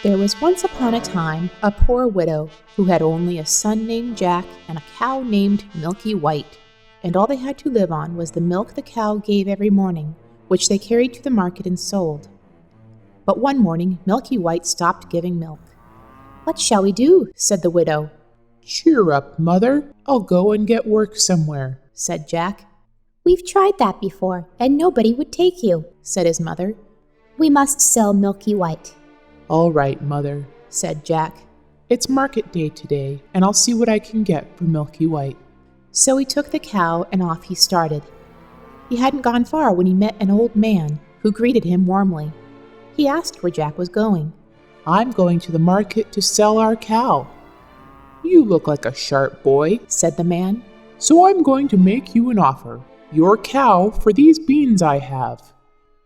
There was once upon a time a poor widow who had only a son named Jack and a cow named Milky White, and all they had to live on was the milk the cow gave every morning, which they carried to the market and sold. But one morning Milky White stopped giving milk. "What shall we do?" said the widow. "Cheer up, Mother. I'll go and get work somewhere," said Jack. "We've tried that before, and nobody would take you," said his mother. "We must sell Milky White." "All right, Mother," said Jack. "It's market day today, and I'll see what I can get for Milky White." So he took the cow and off he started. He hadn't gone far when he met an old man who greeted him warmly. He asked where Jack was going. "I'm going to the market to sell our cow." "You look like a sharp boy," said the man. "So I'm going to make you an offer. Your cow for these beans I have."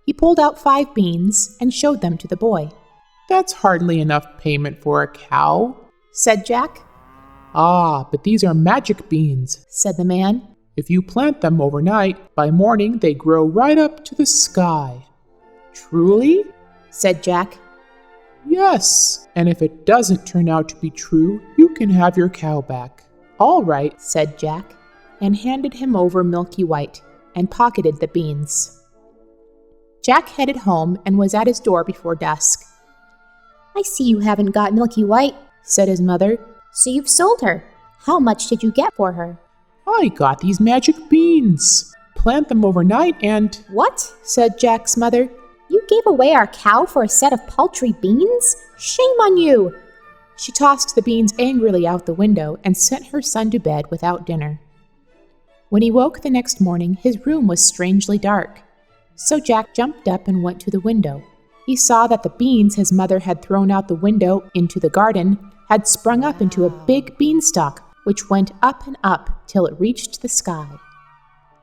He pulled out 5 beans and showed them to the boy. "That's hardly enough payment for a cow," said Jack. "Ah, but these are magic beans," said the man. "If you plant them overnight, by morning they grow right up to the sky." "Truly?" said Jack. "Yes, and if it doesn't turn out to be true, you can have your cow back." "All right," said Jack, and handed him over Milky White and pocketed the beans. Jack headed home and was at his door before dusk. "I see you haven't got Milky White," said his mother. "So you've sold her. How much did you get for her?" "I got these magic beans. Plant them overnight and—" "What?" said Jack's mother. "You gave away our cow for a set of paltry beans? Shame on you!" She tossed the beans angrily out the window and sent her son to bed without dinner. When he woke the next morning, his room was strangely dark. So Jack jumped up and went to the window. He saw that the beans his mother had thrown out the window into the garden had sprung up into a big beanstalk, which went up and up till it reached the sky.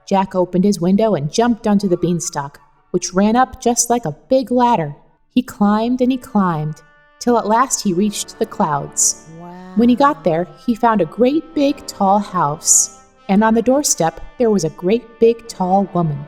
Jack opened his window and jumped onto the beanstalk, which ran up just like a big ladder. He climbed and he climbed, till at last he reached the clouds. Wow. When he got there, he found a great big tall house, and on the doorstep there was a great big tall woman.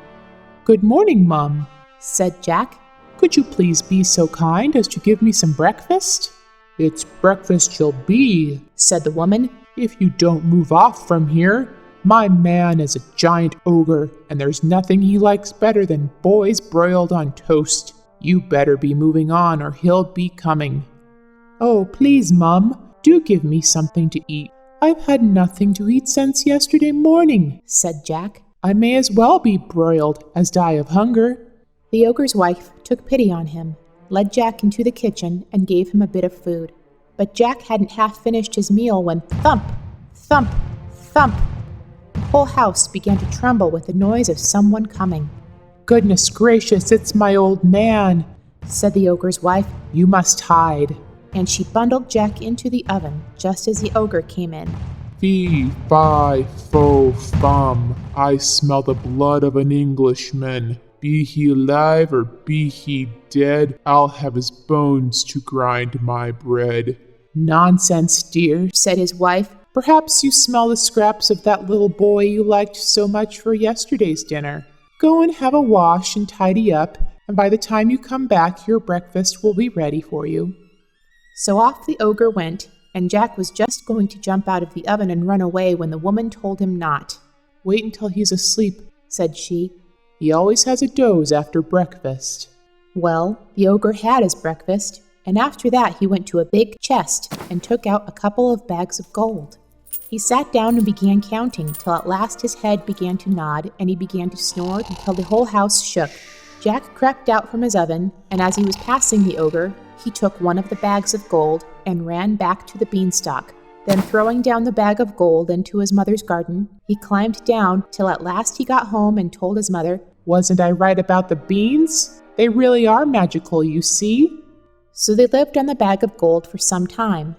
"Good morning, Mum," said Jack. "Could you please be so kind as to give me some breakfast?" "It's breakfast you'll be," said the woman, "if you don't move off from here. My man is a giant ogre, and there's nothing he likes better than boys broiled on toast. You better be moving on, or he'll be coming." "Oh, please, Mum, do give me something to eat. I've had nothing to eat since yesterday morning," said Jack. "I may as well be broiled as die of hunger." The ogre's wife took pity on him, led Jack into the kitchen, and gave him a bit of food. But Jack hadn't half finished his meal when thump, thump, thump, the whole house began to tremble with the noise of someone coming. "Goodness gracious, it's my old man," said the ogre's wife. "You must hide." And she bundled Jack into the oven just as the ogre came in. "Fee, fi, fo, fum, I smell the blood of an Englishman. Be he alive or be he dead, I'll have his bones to grind my bread." "Nonsense, dear," said his wife. "Perhaps you smell the scraps of that little boy you liked so much for yesterday's dinner. Go and have a wash and tidy up, and by the time you come back, your breakfast will be ready for you." So off the ogre went, and Jack was just going to jump out of the oven and run away when the woman told him not. "Wait until he's asleep," said she. "He always has a doze after breakfast." Well, the ogre had his breakfast, and after that he went to a big chest and took out a couple of bags of gold. He sat down and began counting till at last his head began to nod and he began to snore until the whole house shook. Jack crept out from his oven, and as he was passing the ogre, he took one of the bags of gold and ran back to the beanstalk. Then throwing down the bag of gold into his mother's garden, he climbed down till at last he got home and told his mother, "Wasn't I right about the beans? They really are magical, you see." So they lived on the bag of gold for some time.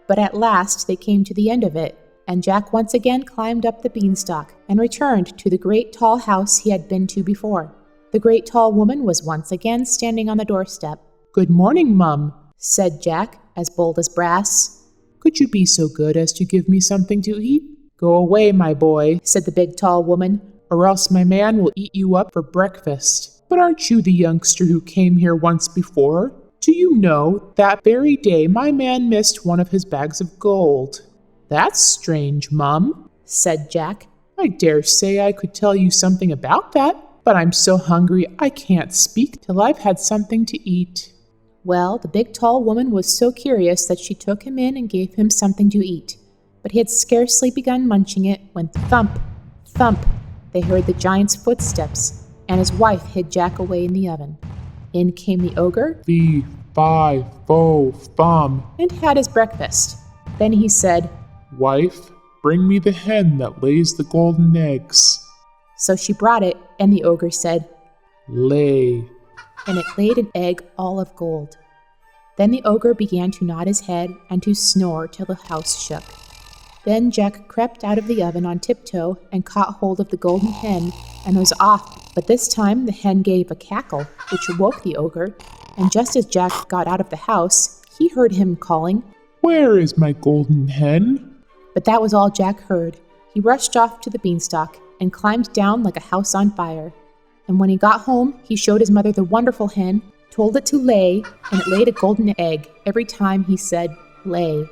But at last they came to the end of it, and Jack once again climbed up the beanstalk and returned to the great tall house he had been to before. The great tall woman was once again standing on the doorstep. "Good morning, Mum," said Jack, as bold as brass. "Could you be so good as to give me something to eat?" "Go away, my boy," said the big tall woman, "or else my man will eat you up for breakfast. But aren't you the youngster who came here once before? Do you know, that very day my man missed one of his bags of gold. That's strange, Mum, said Jack. I dare say I could tell you something about that, but I'm so hungry I can't speak till I've had something to eat. Well, the big tall woman was so curious that she took him in and gave him something to eat. But he had scarcely begun munching it when thump, thump, they heard the giant's footsteps, and his wife hid Jack away in the oven. In came the ogre, Fee, fi, fo, fum. and had his breakfast. Then he said, Wife, bring me the hen that lays the golden eggs. So she brought it, and the ogre said, Lay. and it laid an egg all of gold. Then the ogre began to nod his head and to snore till the house shook. Then Jack crept out of the oven on tiptoe and caught hold of the golden hen and was off. But this time the hen gave a cackle, which awoke the ogre, and just as Jack got out of the house, he heard him calling, Where is my golden hen? But that was all Jack heard. He rushed off to the beanstalk and climbed down like a house on fire. And when he got home, he showed his mother the wonderful hen, told it to lay, and it laid a golden egg every time he said, lay.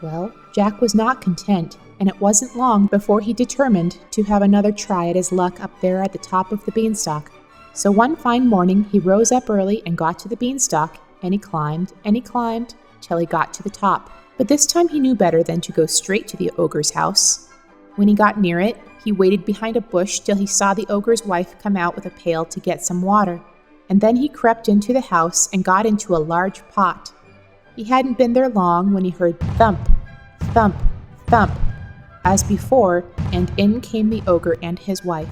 Well, Jack was not content, and it wasn't long before he determined to have another try at his luck up there at the top of the beanstalk. So one fine morning he rose up early and got to the beanstalk, and he climbed, till he got to the top. But this time he knew better than to go straight to the ogre's house. When he got near it, he waited behind a bush till he saw the ogre's wife come out with a pail to get some water, and then he crept into the house and got into a large pot. He hadn't been there long when he heard thump, thump, thump, as before, and in came the ogre and his wife.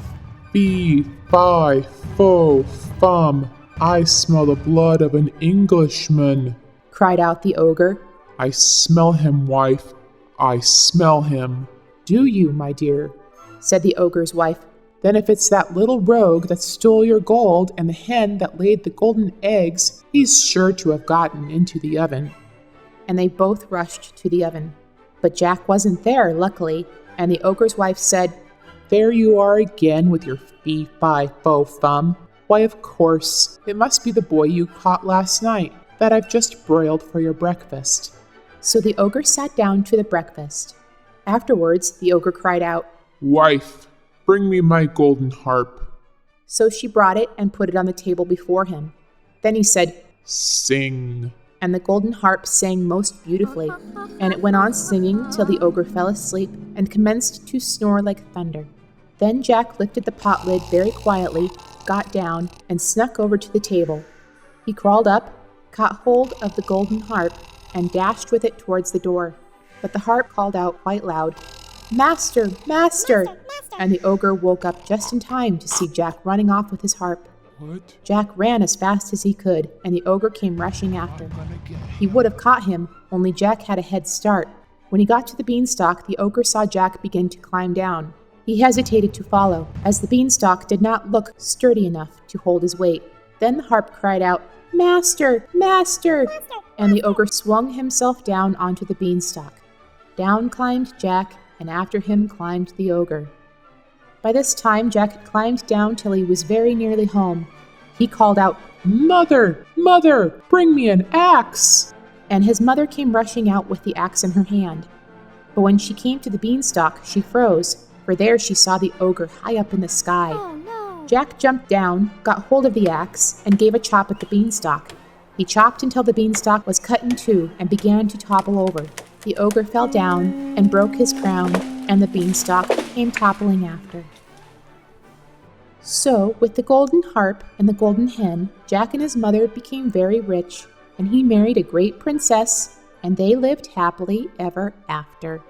Fee, fi, fo, fum. I smell the blood of an Englishman. Cried out the ogre. I smell him, wife. I smell him. Do you, my dear? Said the ogre's wife. Then if it's that little rogue that stole your gold and the hen that laid the golden eggs, he's sure to have gotten into the oven. And they both rushed to the oven. But Jack wasn't there, luckily, and the ogre's wife said, There you are again with your fee, fi, fo, fum. Why, of course, it must be the boy you caught last night that I've just broiled for your breakfast. So the ogre sat down to the breakfast. Afterwards, the ogre cried out, Wife, bring me my golden harp. So she brought it and put it on the table before him. Then he said, Sing. And the golden harp sang most beautifully, and it went on singing till the ogre fell asleep and commenced to snore like thunder. Then Jack lifted the pot lid very quietly, got down, and snuck over to the table. He crawled up, caught hold of the golden harp, and dashed with it towards the door. But the harp called out quite loud, Master, master! And the ogre woke up just in time to see Jack running off with his harp. What? Jack ran as fast as he could, and the ogre came rushing after. He would have caught him, only Jack had a head start. When he got to the beanstalk, the ogre saw Jack begin to climb down. He hesitated to follow, as the beanstalk did not look sturdy enough to hold his weight. Then the harp cried out, Master, master! And the ogre swung himself down onto the beanstalk. Down climbed Jack, and after him climbed the ogre. By this time, Jack had climbed down till he was very nearly home. He called out, Mother, mother, bring me an axe! And his mother came rushing out with the axe in her hand. But when she came to the beanstalk, she froze, for there she saw the ogre high up in the sky. Oh, no. Jack jumped down, got hold of the axe, and gave a chop at the beanstalk. He chopped until the beanstalk was cut in two and began to topple over. The ogre fell down and broke his crown, and the beanstalk came toppling after. So, with the golden harp and the golden hen, Jack and his mother became very rich, and he married a great princess, and they lived happily ever after.